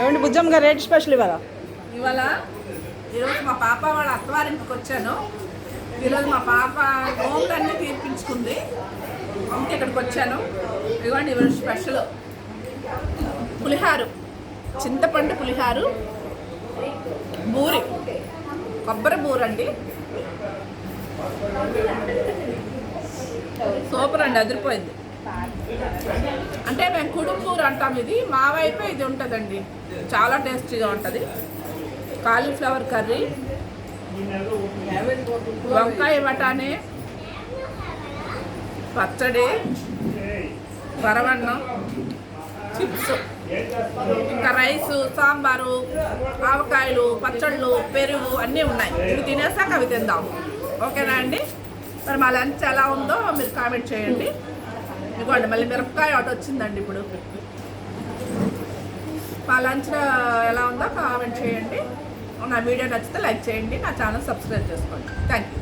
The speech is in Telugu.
ఏమండి బుజ్జమ్మ గారు రేట్ స్పెషల్ ఇవాళ ఈరోజు మా పాప వాళ్ళ అత్తవారింటికి వచ్చాను. ఈరోజు మా పాప గోములన్నీ తీర్పించుకుంది, అందుకే ఇక్కడికి వచ్చాను. ఇదిగోండి ఈరోజు స్పెషల్ పులిహారు, చింతపండు పులిహారు, బూరి, కొబ్బరి బూరండి. సూపర్ అండి, అదిరిపోయింది. అంటే మేము కుడుంబూరు అంటాం, ఇది మా వైపు ఇది ఉంటుందండి, చాలా టేస్టీగా ఉంటుంది. కాలీఫ్లవర్ కర్రీ, వంకాయ బఠానీ పచ్చడి, పరవన్నం, చిప్స్, ఇంకా రైసు, సాంబారు, ఆవకాయలు, పచ్చళ్ళు, పెరుగు అన్నీ ఉన్నాయి. ఇవి తినేసాక అవి తిందాం, ఓకేనా అండి? మరి మా లంచ్ ఎలా ఉందో మీరు కామెంట్ చేయండి. ఇదిగోండి మళ్ళీ మిరపకాయ ఒకటి వచ్చిందండి. ఇప్పుడు మా లంచ్ ఎలా ఉందో కామెంట్ చేయండి. నా వీడియో నచ్చితే లైక్ చేయండి, నా ఛానల్ సబ్స్క్రైబ్ చేసుకోండి. Thank you.